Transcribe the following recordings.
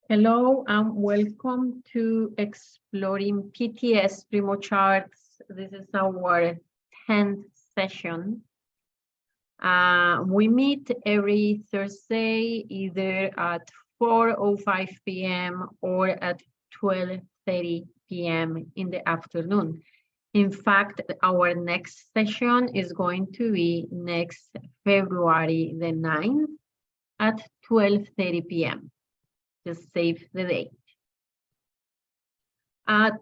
Hello and welcome to Exploring PTS Primo Charts. This is our 10th session. We meet every Thursday either at 4:05 p.m. or at 12:30 p.m. in the afternoon. In fact, our next session is going to be next February the 9th at 12:30 p.m. Just save the date.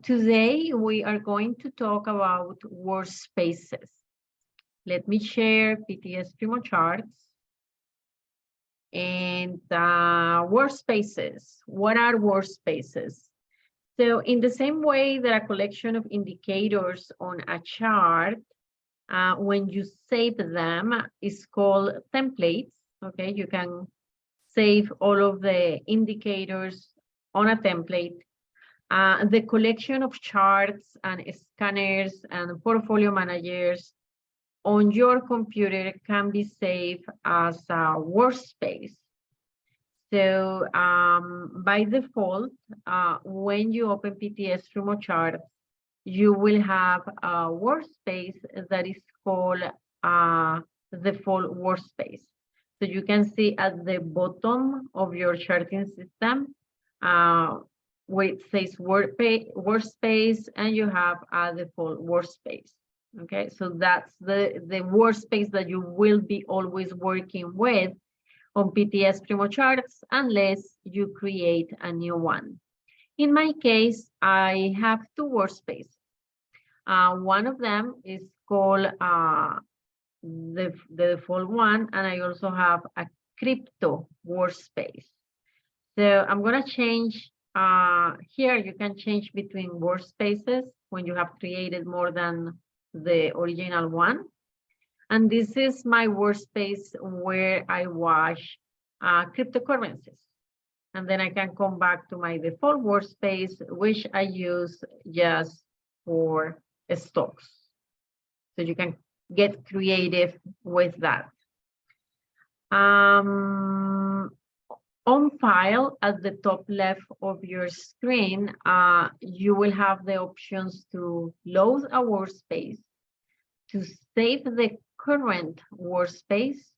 Today, we are going to talk about workspaces. Let me share PTS Primo Charts. And workspaces. What are workspaces? So in the same way that a collection of indicators on a chart, when you save them, is called templates. Okay, you can save all of the indicators on a template. The collection of charts and scanners and portfolio managers on your computer can be saved as a workspace. So by default, when you open PTS Primo Charts, you will have a workspace that is called default workspace. So you can see at the bottom of your charting system, where it says workspace, and you have a default workspace. Okay, so that's the workspace that you will be always working with on PTS Primo Charts, unless you create a new one. In my case, I have two workspaces. One of them is called the default one, and I also have a crypto workspace. So I'm going to change here. You can change between workspaces when you have created more than the original one. And this is my workspace where I watch cryptocurrencies. And then I can come back to my default workspace, which I use just for stocks. So you can get creative with that. On file at the top left of your screen, you will have the options to load a workspace, to save the current workspace,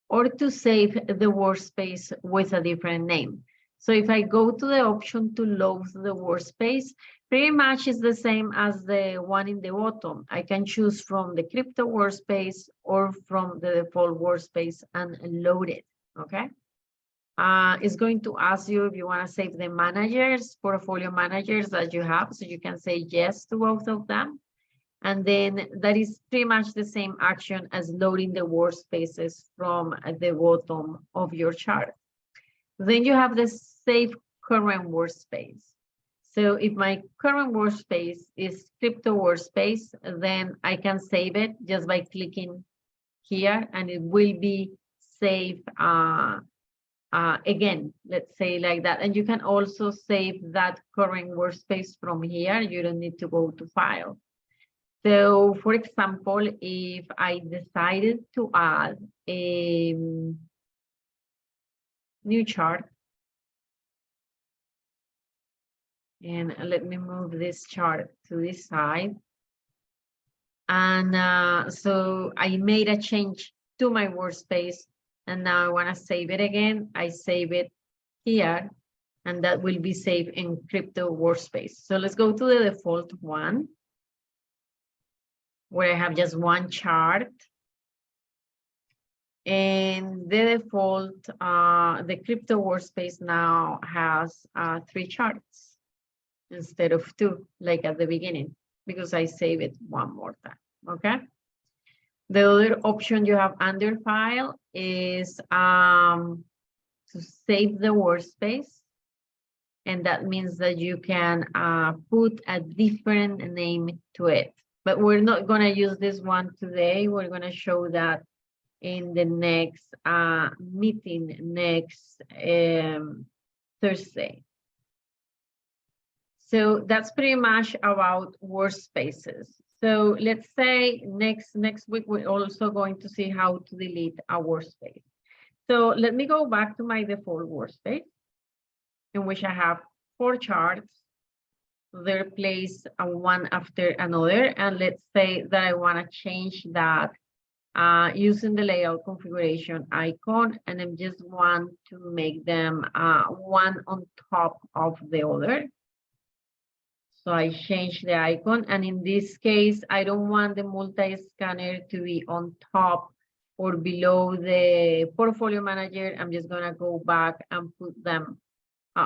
or to save the workspace with a different name. So if I go to the option to load the workspace, pretty much is the same as the one in the bottom. I can choose from the crypto workspace or from the default workspace and load it, okay? It's going to ask you if you want to save the managers, portfolio managers that you have, so you can say yes to both of them. And then that is pretty much the same action as loading the workspaces from the bottom of your chart. Then you have the save current workspace. So if my current workspace is crypto workspace, then I can save it just by clicking here, and it will be saved again, let's say like that. And you can also save that current workspace from here. You don't need to go to file. So for example, if I decided to add a new chart, and let me move this chart to this side. And so I made a change to my workspace, and now I want to save it again. I save it here, and that will be saved in crypto workspace. So let's go to the default one, where I have just one chart. And the default, the crypto workspace now has 3 charts instead of 2, like at the beginning, because I save it one more time, okay? The other option you have under file is to save the workspace. And that means that you can put a different name to it. But we're not going to use this one today. We're going to show that in the next meeting next Thursday. So that's pretty much about workspaces. So let's say next week, we're also going to see how to delete a workspace. So let me go back to my default workspace. in which I have 4 charts. They're placed one after another. And let's say that I want to change that using the layout configuration icon, and I just want to make them one on top of the other. So I change the icon, and in this case, I don't want the multi-scanner to be on top or below the portfolio manager. I'm just gonna go back and put them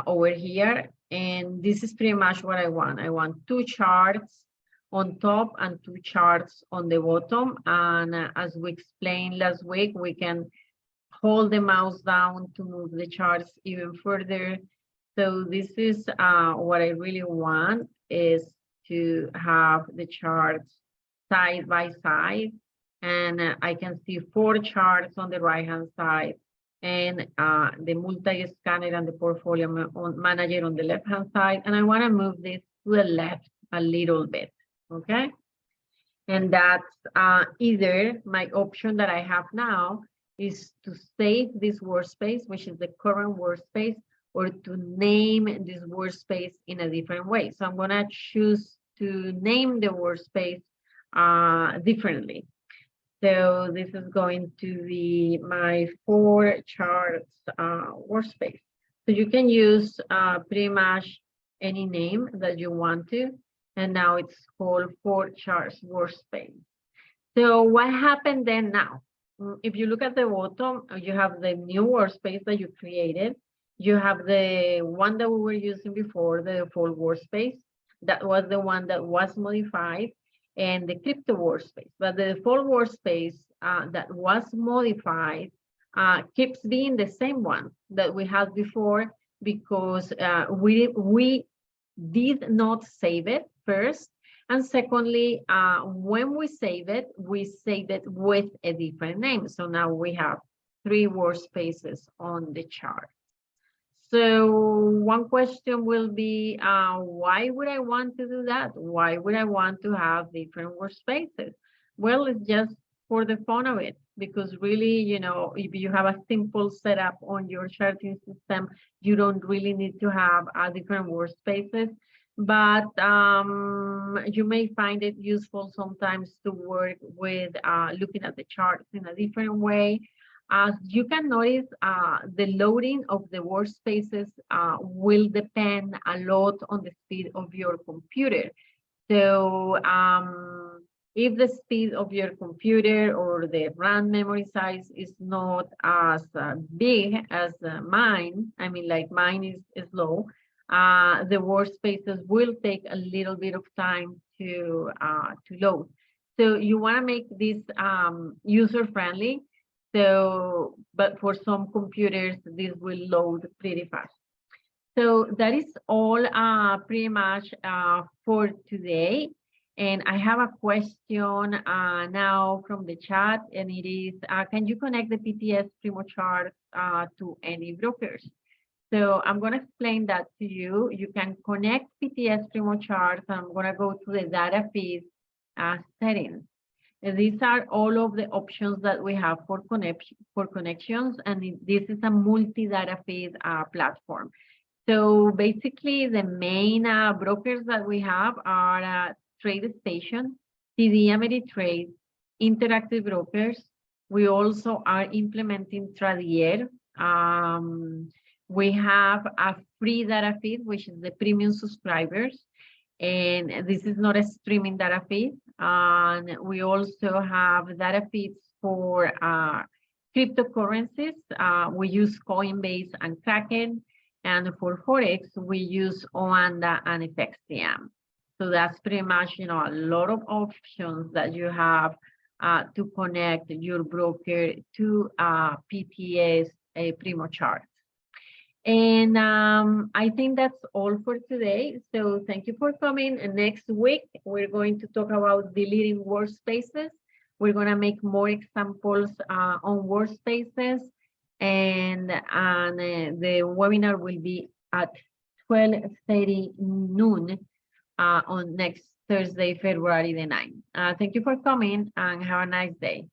over here. And this is pretty much what I want. I want 2 charts on top and 2 charts on the bottom. And as we explained last week, we can hold the mouse down to move the charts even further. So this is what I really want, is to have the charts side by side. And I can see 4 charts on the right-hand side, and the multi-scanner and the portfolio manager on the left-hand side. And I want to move this to the left a little bit, okay? And that's either my option that I have now is to save this workspace, which is the current workspace, or to name this workspace in a different way. So I'm gonna choose to name the workspace differently. So this is going to be my 4 charts workspace. So you can use pretty much any name that you want to. And now it's called 4 charts workspace. So what happened then now? If you look at the bottom, you have the new workspace that you created. You have the one that we were using before, the default workspace. That was the one that was modified, and the crypto workspace. But the default workspace that was modified keeps being the same one that we had before, because we did not save it first. And secondly, when we saved it with a different name. So now we have 3 workspaces on the chart. So one question will be, why would I want to do that? Why would I want to have different workspaces? Well, it's just for the fun of it, because really, you know, if you have a simple setup on your charting system, you don't really need to have different workspaces. But you may find it useful sometimes to work with looking at the charts in a different way. As you can notice, the loading of the workspaces will depend a lot on the speed of your computer. So if the speed of your computer or the RAM memory size is not as big as mine, I mean, like mine is low, the workspaces will take a little bit of time to load. So you want to make this user-friendly. So, but for some computers, this will load pretty fast. So that is all pretty much for today. And I have a question now from the chat, and it is, can you connect the PTS Primo Charts to any brokers? So I'm going to explain that to you. You can connect PTS Primo Charts. I'm going to go to the data feed settings. These are all of the options that we have for connections, and this is a multi-data feed platform. So basically, the main brokers that we have are TradeStation, TD Ameritrade, Interactive Brokers. We also are implementing Tradier. We have a free data feed, which is the premium subscribers. And this is not a streaming data feed. And we also have data feeds for cryptocurrencies. We use Coinbase and Kraken. And for forex, we use Oanda and FXTM. So that's pretty much, you know, a lot of options that you have to connect your broker to PTS Primo Charts. And I think that's all for today. So thank you for coming. And next week, we're going to talk about deleting workspaces. We're going to make more examples on workspaces. And the webinar will be at 12:30 noon on next Thursday, February the 9th. Thank you for coming, and have a nice day.